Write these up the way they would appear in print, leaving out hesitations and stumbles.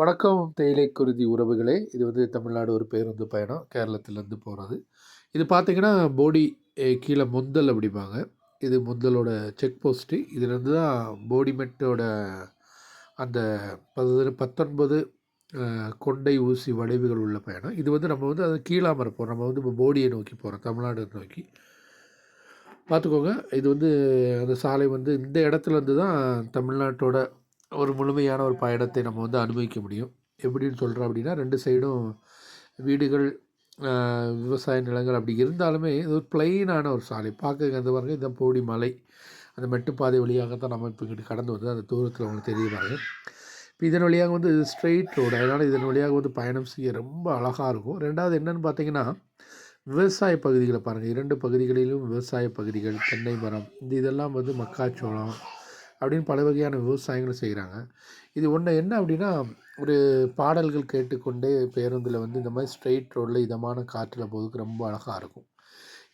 வணக்கம் தேயிலை குருதி உறவுகளே. இது வந்து தமிழ்நாடு ஒரு பேருந்து பயணம் கேரளத்துலேருந்து போகிறது. இது பார்த்தீங்கன்னா போடி கீழே முந்தல் அப்படிம்பாங்க. இது முந்தலோட செக் போஸ்ட்டு. இதுலேருந்து தான் போடிமெட்டோட அந்த 19 கொண்டை ஊசி வளைவுகள் உள்ள பயணம். இது வந்து நம்ம வந்து அது கீழாம இருப்போம். நம்ம வந்து இப்போ போடியை நோக்கி போகிறோம், தமிழ்நாடு நோக்கி. பார்த்துக்கோங்க, இது வந்து அந்த சாலை வந்து இந்த இடத்துலேருந்து தான் தமிழ்நாட்டோட ஒரு முழுமையான ஒரு பயணத்தை நம்ம வந்து அனுபவிக்க முடியும். எப்படின்னு சொல்கிறோம் அப்படின்னா, 2 சைடும் வீடுகள், விவசாய நிலங்கள் அப்படி இருந்தாலுமே இது ஒரு பிளெயினான ஒரு சாலை. பார்க்க அந்த பாருங்க, இந்த போடி மலை அந்த மெட்டுப்பாதை வழியாக தான் நம்ம இப்போ இங்கிட்டு கடந்து வந்து அந்த தூரத்தில் உங்களுக்கு தெரிய பாருங்க. இப்போ இதன் வழியாக வந்து ஸ்ட்ரெயிட் ரோடு, அதனால் இதன் வழியாக வந்து பயணம் செய்ய ரொம்ப அழகாக இருக்கும். ரெண்டாவது என்னென்னு பார்த்தீங்கன்னா, விவசாய பகுதிகளை பாருங்கள். 2 பகுதிகளிலும் விவசாய பகுதிகள், தென்னை மரம், இதெல்லாம் வந்து மக்காச்சோளம் அப்படின்னு பல வகையான விவசாயங்களும் செய்கிறாங்க. இது ஒன்று என்ன அப்படின்னா, ஒரு பாடல்கள் கேட்டுக்கொண்டே பேருந்தில் வந்து இந்த மாதிரி ஸ்ட்ரெயிட் ரோடில் இதமான காற்றில் போகிறதுக்கு ரொம்ப அழகாக இருக்கும்.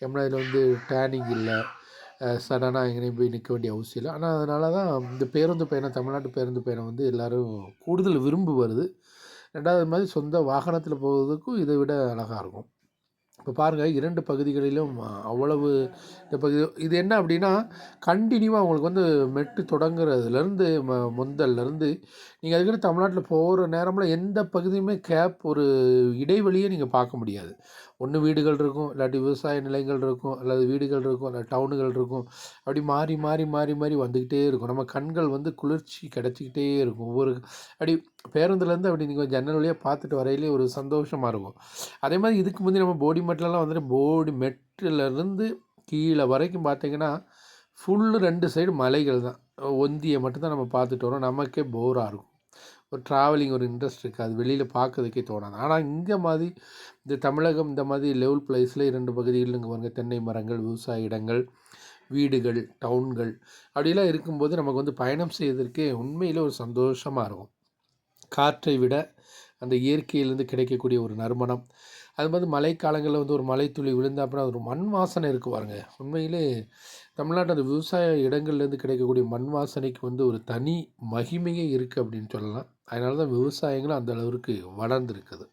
ஏன்னா இதில் வந்து டேனிங் இல்லை, சடனாக எங்கேயும் போய் நிற்க வேண்டிய அவசியம் இல்லை. ஆனால் அதனால தான் இந்த பேருந்து பயணம், தமிழ்நாட்டு பேருந்து பயணம் வந்து எல்லோரும் கூடுதல் விரும்பி வருது. ரெண்டாவது மாதிரி சொந்த வாகனத்தில் போகிறதுக்கும் இதை விட அழகாக இருக்கும். இப்போ பாருங்கள், 2 பகுதிகளிலும் அவ்வளவு இந்த பகுதி இது என்ன அப்படின்னா, கண்டினியூவாக உங்களுக்கு வந்து மெட்டு தொடங்குறதுலேருந்து முந்தல்லேருந்து நீங்கள் அதுக்குன்னு தமிழ்நாட்டில் போகிற நேரம்ல எந்த பகுதியுமே ஒரு இடைவெளியே நீங்கள் பார்க்க முடியாது. ஒன்று வீடுகள் இருக்கும், இல்லாட்டி விவசாய நிலங்கள் இருக்கும், அல்லது வீடுகள் இருக்கும், இல்லை டவுனுகள் இருக்கும். அப்படி மாறி மாறி மாறி மாறி வந்துக்கிட்டே இருக்கும். நம்ம கண்கள் வந்து குளிர்ச்சி கிடச்சிக்கிட்டே இருக்கும். ஒவ்வொரு அப்படி பேருந்துலேருந்து அப்படி நீங்கள் ஜன்னல் வழியாக பார்த்துட்டு வரையிலே ஒரு சந்தோஷமாக இருக்கும். அதே மாதிரி இதுக்கு முந்தைய நம்ம போடி மெட்லலாம் வந்துட்டு போடி மெட்டிலேருந்து கீழே வரைக்கும் பார்த்தீங்கன்னா ஃபுல்லு 2 சைடு மலைகள் தான். ஒந்தியை மட்டும்தான் நம்ம பார்த்துட்டு வரோம். நமக்கே போராக இருக்கும். ஒரு ட்ராவலிங் ஒரு இன்ட்ரெஸ்ட் இருக்காது, வெளியில் பார்க்கறதுக்கே தோணாது. ஆனால் இங்கே மாதிரி இந்த தமிழகம் இந்த மாதிரி லெவல் பிளேஸில் 2 பகுதிகள் இங்கே பாருங்க, தென்னை மரங்கள், விவசாய இடங்கள், வீடுகள், டவுன்கள் அப்படிலாம் இருக்கும்போது நமக்கு வந்து பயணம் செய்வதற்கே உண்மையில் ஒரு சந்தோஷமாக இருக்கும். காற்றை விட அந்த இயற்கையிலேருந்து கிடைக்கக்கூடிய ஒரு நறுமணம், அது மாதிரி மழைக்காலங்களில் வந்து ஒரு மழைத்துளி விழுந்த அப்புறம் ஒரு மண் வாசனை இருக்குது பாருங்க. உண்மையிலே தமிழ்நாட்டு அந்த விவசாய இடங்கள்லேருந்து கிடைக்கக்கூடிய மண் வாசனைக்கு வந்து ஒரு தனி மகிமையே இருக்குது அப்படின்னு சொல்லலாம். அதனால தான் விவசாயங்களும் அந்த அளவுக்கு வளர்ந்துருக்குது.